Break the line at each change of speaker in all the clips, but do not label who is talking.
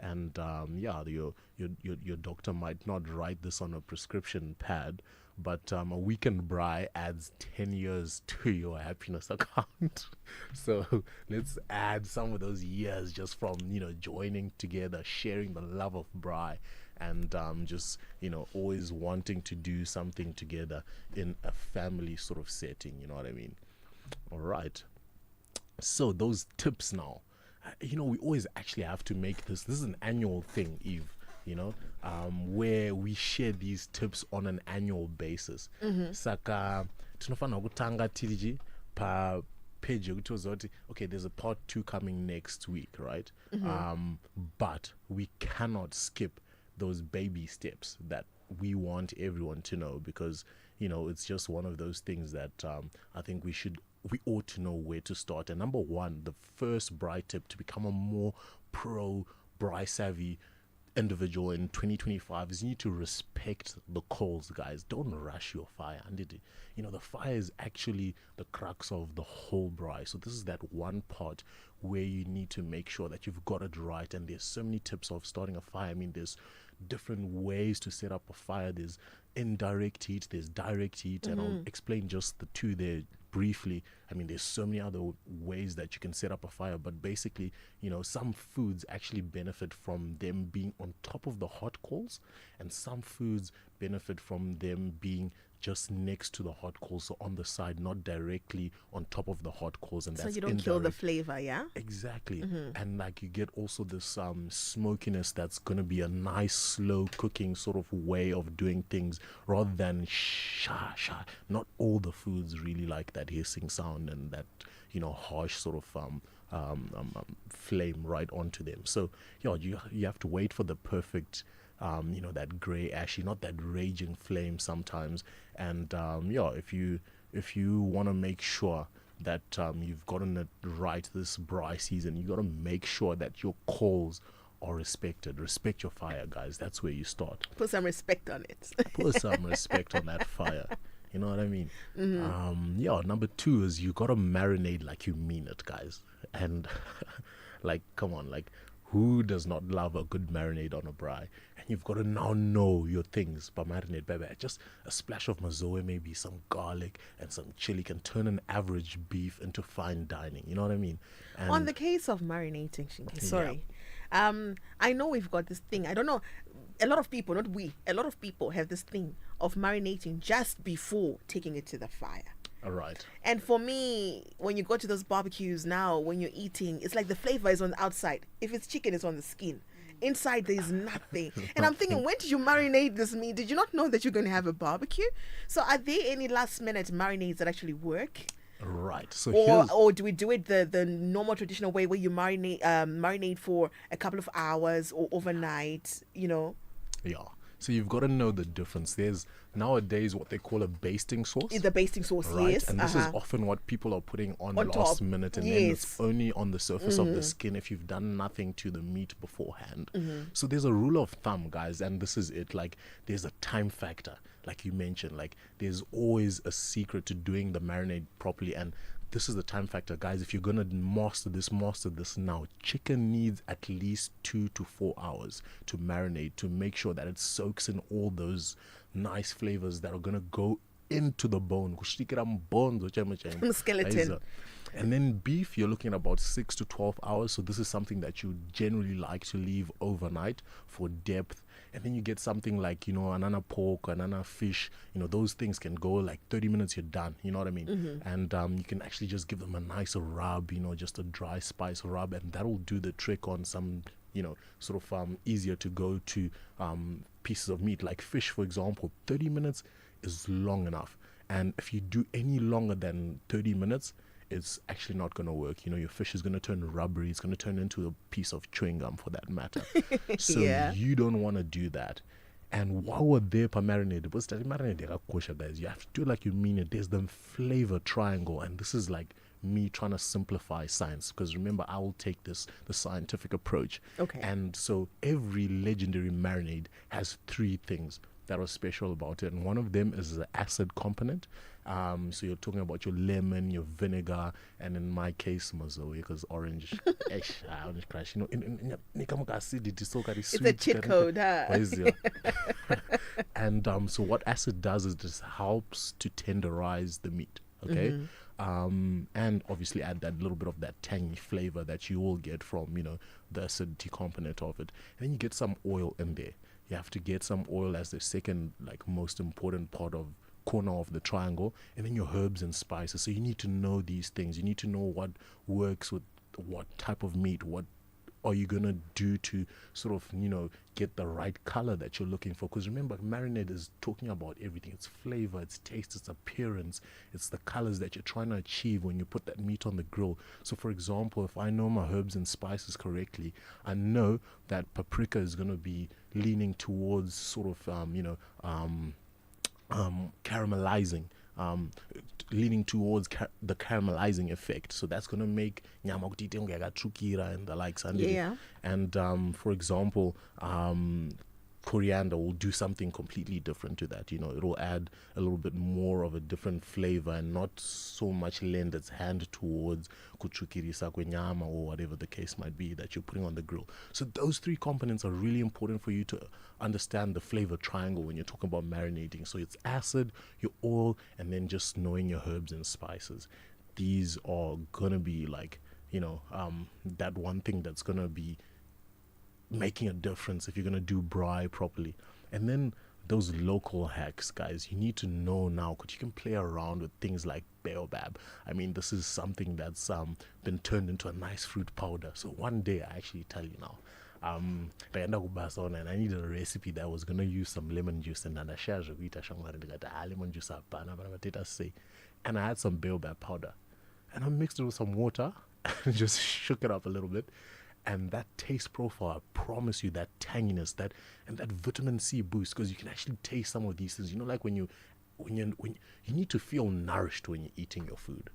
And your doctor might not write this on a prescription pad, but a weekend braai adds 10 years to your happiness account. So let's add some of those years just from, joining together, sharing the love of braai, and just, always wanting to do something together in a family sort of setting. You know what I mean? All right. So those tips now, we always actually have to make this is an annual thing, Eve, where we share these tips on an annual basis. Saka tinofana kutanga tiriji pa page yekuti uzoti, okay, there's a part 2 coming next week, right? But we cannot skip those baby steps that we want everyone to know, because it's just one of those things that I think we ought to know where to start. And number one, the first braai tip to become a more pro braai savvy individual in 2025 is you need to respect the calls, guys. Don't rush your fire. And the fire is actually the crux of the whole braai. So this is that one part where you need to make sure that you've got it right. And there's so many tips of starting a fire. I mean, there's different ways to set up a fire. There's indirect heat, there's direct heat, and I'll explain just the two there briefly. I mean, there's so many other ways that you can set up a fire, but basically, some foods actually benefit from them being on top of the hot coals, and some foods benefit from them being just next to the hot coals, so on the side, not directly on top of the hot coals. And
so
that's
you don't
indirect.
kill the flavor, yeah?
Exactly. And like you get also this smokiness that's going to be a nice slow cooking sort of way of doing things, rather than not all the foods really like that hissing sound and that harsh sort of flame right onto them. So you have to wait for the perfect that gray ashy, not that raging flame sometimes. And if you want to make sure that you've gotten it right this braai season, you got to make sure that your calls are respected. Respect your fire, guys. That's where you start.
Put some respect on it.
Put some respect on that fire. You know what I mean? Number 2 is you got to marinate like you mean it, guys. And like, come on, like, who does not love a good marinade on a braai? And you've got to now know your things. But marinade, baby, just a splash of mazoe, maybe some garlic and some chili can turn an average beef into fine dining. You know what I mean? And
on the case of marinating, Shinky, sorry. I know we've got this thing. I don't know. A lot of people, not we, a lot of people have this thing of marinating just before taking it to the fire.
All right.
And for me, when you go to those barbecues now, when you're eating, it's like the flavor is on the outside. If it's chicken, it's on the skin. Inside, there's nothing. And I'm thinking, when did you marinate this meat? Did you not know that you're going to have a barbecue? So are there any last minute marinades that actually work?
Right. So
or do we do it the normal traditional way where you marinate for a couple of hours or overnight,
Yeah. So you've got to know the difference. There's nowadays what they call a basting sauce.
The basting sauce,
right?
Yes.
And this is often what people are putting on last
top.
minute, and then it's only on the surface of the skin if you've done nothing to the meat beforehand. So there's a rule of thumb, guys, and this is it. Like, there's a time factor, like you mentioned. Like, there's always a secret to doing the marinade properly, and this is the time factor, guys. If you're gonna master this now. Chicken needs at least 2 to 4 hours to marinate, to make sure that it soaks in all those nice flavors that are gonna go into the bone.
Skeleton.
And then beef, you're looking at about 6 to 12 hours. So this is something that you generally like to leave overnight for depth. And then you get something like, anana pork, anana fish, those things can go like 30 minutes, you're done. You know what I mean? And you can actually just give them a nice rub, just a dry spice rub, and that'll do the trick on some, sort of easier to go to pieces of meat. Like fish, for example, 30 minutes is long enough. And if you do any longer than 30 minutes, it's actually not going to work. Your fish is going to turn rubbery. It's going to turn into a piece of chewing gum, for that matter. So you don't want to do that. And while we're there per marinade, guys, you have to do like you mean it. There's the flavor triangle, and this is like me trying to simplify science, because remember, I will take the scientific approach.
Okay.
And so every legendary marinade has 3 things. that was special about it. And one of them is the acid component. So you're talking about your lemon, your vinegar, and in my case, mazoe, because orange, orange crush. You know,
It's a cheat code, huh?
And so what acid does is just helps to tenderize the meat. Okay. And obviously add that little bit of that tangy flavor that you will get from, you know, the acidity component of it. And then you get some oil in there. You have to get some oil as the second, like, most important part of corner of the triangle, and then your herbs and spices. So you need to know these things. You need to know what works with what type of meat, what are you gonna do to sort of, you know, get the right color that you're looking for. Because remember, marinade is talking about everything. It's flavor, it's taste, it's appearance, it's the colors that you're trying to achieve when you put that meat on the grill. So for example, if I know my herbs and spices correctly, I know that paprika is going to be leaning towards sort of caramelizing, leaning towards the caramelizing effect. So that's going to make nyama kuti ite unga yakachukira and the likes.
Yeah.
And for example, coriander will do something completely different to that. You know, it'll add a little bit more of a different flavor and not so much lend its hand towards kuchukirisa kwenyama or whatever the case might be that you're putting on the grill. So those three components are really important for you to understand the flavor triangle when you're talking about marinating. So it's acid, your oil, and then just knowing your herbs and spices. These are gonna be like, you know, that one thing that's gonna be making a difference if you're going to do braai properly. And then those local hacks, guys, you need to know now, because you can play around with things like baobab. I mean, this is something that's been turned into a nice fruit powder. So one day, I actually tell you now, and I needed a recipe that was going to use some lemon juice, and I shared lemon juice, and I had some baobab powder, and I mixed it with some water and just shook it up a little bit. And that taste profile, I promise you, that tanginess, that vitamin C boost, because you can actually taste some of these things. You know, like when you need to feel nourished when you're eating your food.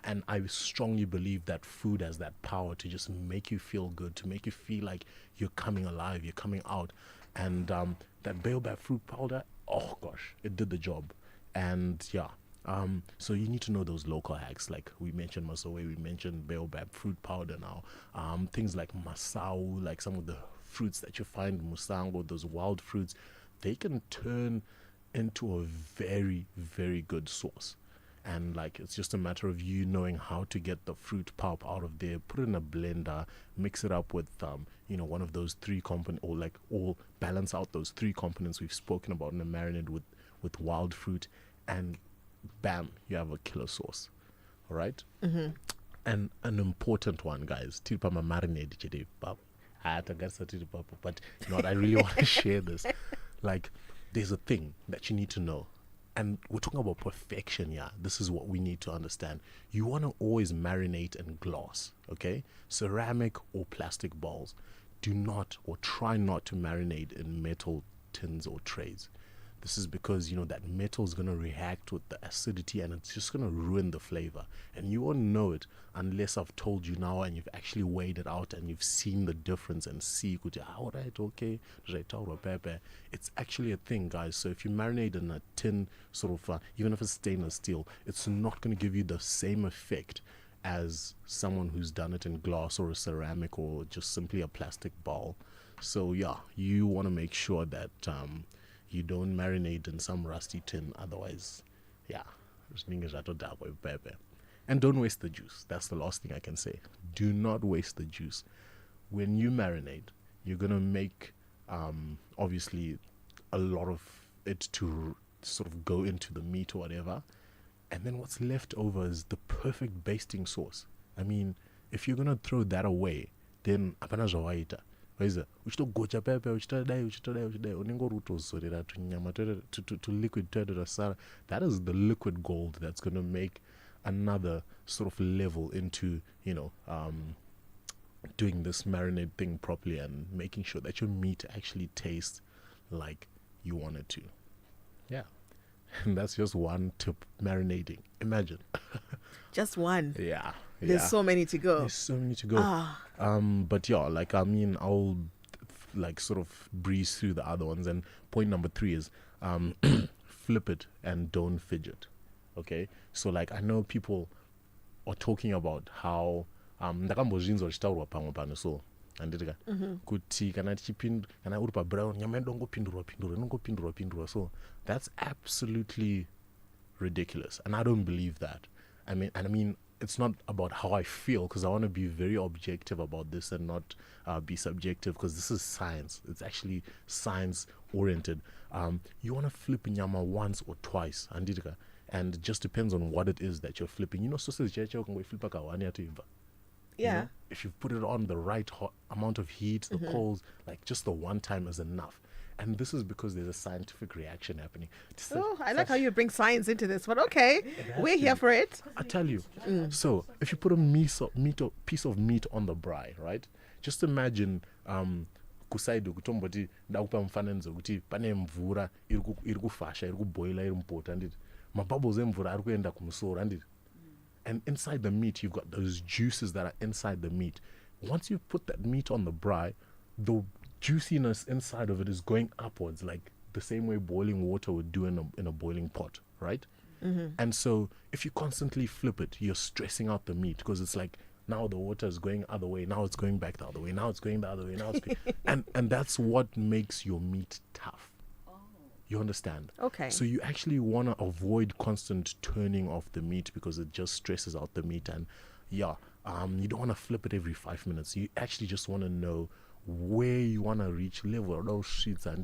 And I strongly believe that food has that power to just make you feel good, to make you feel like you're coming alive, you're coming out. And that baobab fruit powder, oh gosh, it did the job. And yeah. So you need to know those local hacks, like we mentioned masoe, we mentioned baobab fruit powder now. Things like masao, like some of the fruits that you find in musango, those wild fruits, they can turn into a very, very good sauce. And like, it's just a matter of you knowing how to get the fruit pulp out of there, put it in a blender, mix it up with one of those three components, or like all balance out those three components we've spoken about in a marinade with wild fruit, and bam, you have a killer sauce. All right.
Mm-hmm.
And an important one, guys, tilpa marinade today, but I really want to share this. Like, there's a thing that you need to know, and we're talking about perfection. Yeah, this is what we need to understand. You want to always marinate in glass, okay, ceramic or plastic bowls. Do not, or try not to marinate in metal tins or trays. This is because, you know, that metal is going to react with the acidity, and it's just going to ruin the flavor. And you won't know it unless I've told you now and you've actually weighed it out and you've seen the difference and see, all right, okay, it's actually a thing, guys. So if you marinate in a tin, sort of, even if it's stainless steel, it's not going to give you the same effect as someone who's done it in glass or a ceramic or just simply a plastic bowl. So yeah, you want to make sure that you don't marinate in some rusty tin, otherwise, yeah. And don't waste the juice. That's the last thing I can say. Do not waste the juice. When you marinate, you're going to make, obviously, a lot of it to sort of go into the meat or whatever. And then what's left over is the perfect basting sauce. I mean, if you're going to throw that away, then apana zvawaita. Uchitogocha pepe uchitodai unenge uri kutozorera tunyama to liquid twasara. That is the liquid gold that's going to make another sort of level into, you know, doing this marinade thing properly and making sure that your meat actually tastes like you want it to. Yeah. And that's just one tip, marinating. Imagine.
Just one.
Yeah.
There's so many to go.
There's so many to go. But yeah, like, I mean, like sort of breeze through the other ones. And point number 3 is flip it and don't fidget. Okay, so like I know people are talking about how ndakambozvinzwa chitaurwa pamwe pano so anditika kuti kana kana uri pabrown nyama inongopindurwa. So that's absolutely ridiculous, and I don't believe that. I mean it's not about how I feel, because I want to be very objective about this and not be subjective, because this is science. It's actually science oriented. You want to flip nyama once or twice, and it just depends on what it is that you're flipping. You know, sausage
Yeah.
You know, if you put it on the right amount of heat, the coals, like just the one time is enough. And this is because there's a scientific reaction happening.
I like how you bring science into this, but okay, we're here for it.
I tell you. So if you put a piece of meat on the braai, right? Just imagine kusaido kutomboti ndakupa mfananidzo kuti pane mvura iri kufasha, iri kuboila, iri mupota, anditi mabubbles emvura ari kuenda kumusoro, anditi. And inside the meat, you've got those juices that are inside the meat. Once you put that meat on the braai, the juiciness inside of it is going upwards, like the same way boiling water would do in a boiling pot, right? And so if you constantly flip it, you're stressing out the meat, because it's like now the water is going other way, now it's going back the other way, now it's going the other way, now it's going and that's what makes your meat tough. You understand?
Okay.
So you actually want to avoid constant turning of the meat, because it just stresses out the meat. And you don't want to flip it every 5 minutes. You actually just want to know where you want to reach level those sheets and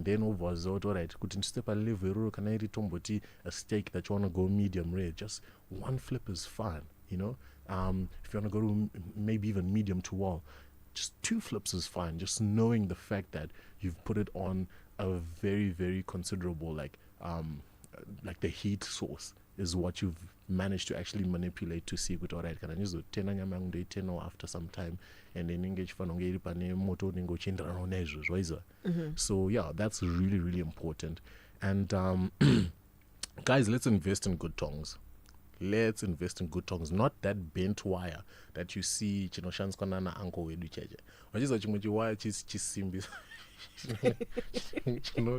then over zot, all right, couldn't step a level can I tomboti a steak that you want to go medium rare. Just one flip is fine, you know. If you want to go to maybe even medium to well, just 2 flips is fine. Just knowing the fact that you've put it on a very, very considerable like the heat source is what you've managed to actually manipulate to see good. All right, can I use 10 after some time and then engage moto. So yeah, that's really, really important. And guys, let's invest in good tongs. Let's invest in good tongs, not that bent wire that you see chinoshands konana anko wedu cheje. Wachiza chimwe wire chisimbi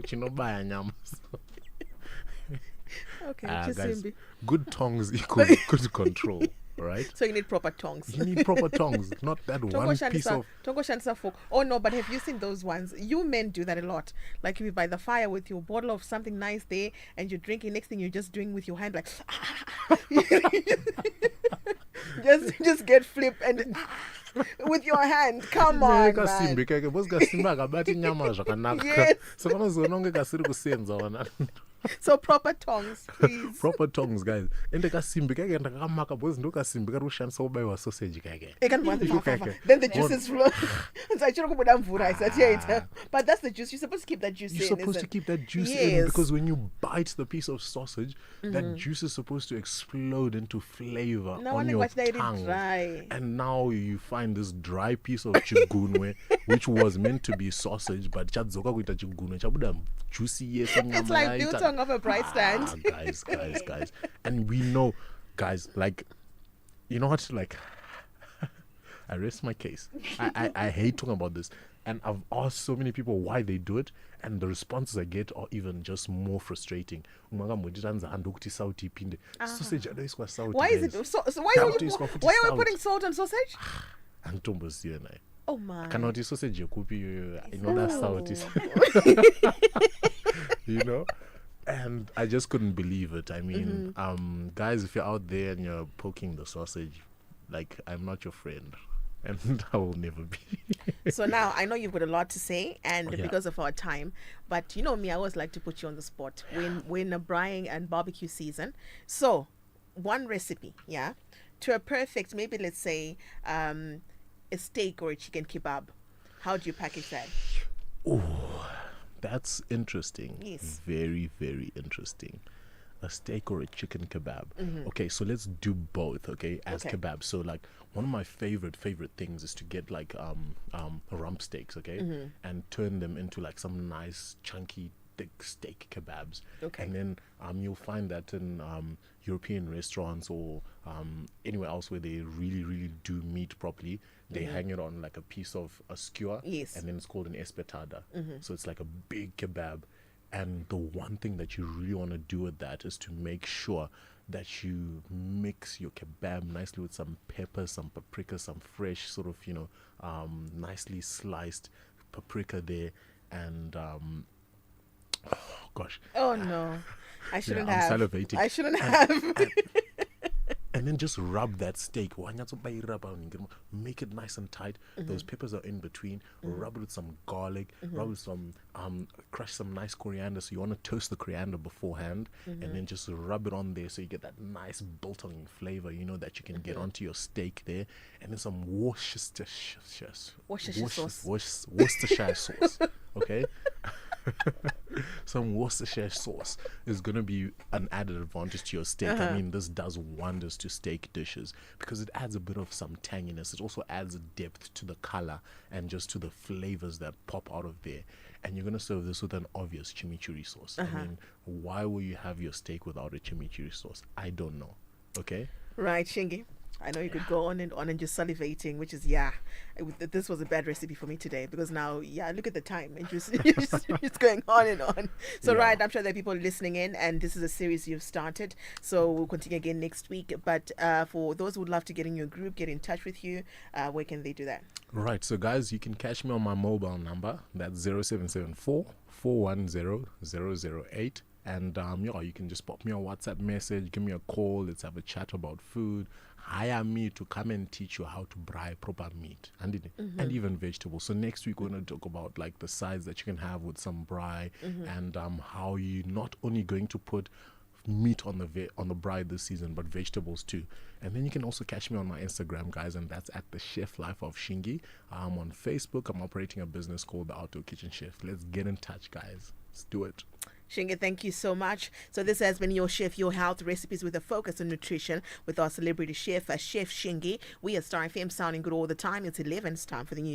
chinobaya nyama.
Okay,
guys, good tongs equal good control, right?
So you need proper tongs.
You need proper tongs, not that one piece of
Tongo shanisa fork. Oh no, but have you seen those ones? You men do that a lot. Like if you by the fire with your bottle of something nice there and you're drinking, next thing you're just doing with your hand like just get flip and with your hand. Come on, man.
Yes.
So proper tongs, please.
Proper tongs, guys. Ende kasimbi kake ndakamaka boys ndo kasimbi kari kushandisa kubayiwa sausage kake.
Then the juices flow. But that's the juice. You're supposed to keep that juice in.
You're supposed to keep that juice in, because when you bite the piece of sausage, that juice is supposed to explode into flavor on your tongue. And now you find this dry piece of chigunwe, which was meant to be sausage, but chadzoka kuita chigunwe chabuda juicy. Yes,
it's like biltong of a bright stand.
Guys. And we know, guys, like, you know what, like, I rest my case. I hate talking about this. And I've asked so many people why they do it, and the responses I get are even just more frustrating.
Why is it so why are we putting salt on sausage? Oh my.
Cannot sausage you know that salt is you know. And I just couldn't believe it. I mean, guys, if you're out there and you're poking the sausage, like, I'm not your friend. And I will never be.
So now I know you've got a lot to say, and because of our time, but you know me, I always like to put you on the spot when we're in a braaiing and barbecue season. So one recipe, to a perfect, maybe let's say a steak or a chicken kebab. How do you package that?
Oh, that's interesting.
Yes.
Very, very interesting. A steak or a chicken kebab. Okay, so let's do both, okay, as kebab. So like one of my favorite things is to get like rump steaks, okay, and turn them into like some nice chunky thick steak kebabs.
Okay.
And then you'll find that in European restaurants or anywhere else where they really, really do meat properly, they hang it on like a piece of a skewer.
Yes.
And then it's called an espetada. So it's like a big kebab. And the one thing that you really want to do with that is to make sure that you mix your kebab nicely with some pepper, some paprika, some fresh sort of, nicely sliced paprika there. And, oh gosh.
Oh no, I shouldn't
I'm
have.
salivating.
I shouldn't have.
And then just rub that steak. Make it nice and tight. Those peppers are in between. Rub it with some garlic. Rub it with some, crush some nice coriander. So you want to toast the coriander beforehand. And then just rub it on there so you get that nice built-on flavor, that you can get onto your steak there. And then some Worcestershire sauce. Okay? Some Worcestershire sauce is going to be an added advantage to your steak. I mean, this does wonders to steak dishes because it adds a bit of some tanginess. It also adds a depth to the color and just to the flavors that pop out of there. And you're going to serve this with an obvious chimichurri sauce. I mean, why will you have your steak without a chimichurri sauce? I don't know. Okay?
Right, Shingi. I know you could go on and just salivating, which is, this was a bad recipe for me today because now, look at the time. And it's going on and on. So, right, I'm sure there are people listening in, and this is a series you've started. So, we'll continue again next week. But for those who would love to get in your group, get in touch with you, where can they do that?
Right. So, guys, you can catch me on my mobile number. That's 0774 410 008. And you can just pop me a WhatsApp message, give me a call, let's have a chat about food. Hire me to come and teach you how to braai proper meat and even vegetables. So next week we're going to talk about like the sides that you can have with some braai and how you're not only going to put meat on the braai this season, but vegetables too. And then you can also catch me on my Instagram, guys, and that's at the Chef Life of Shingi. On Facebook, I'm operating a business called the Outdoor Kitchen Chef. Let's get in touch, guys. Let's do it.
Shingi, thank you so much. So this has been Your Chef, Your Health, recipes with a focus on nutrition with our celebrity chef, Chef Shingi. We at Star FM sounding good all the time. It's 11. It's time for the news.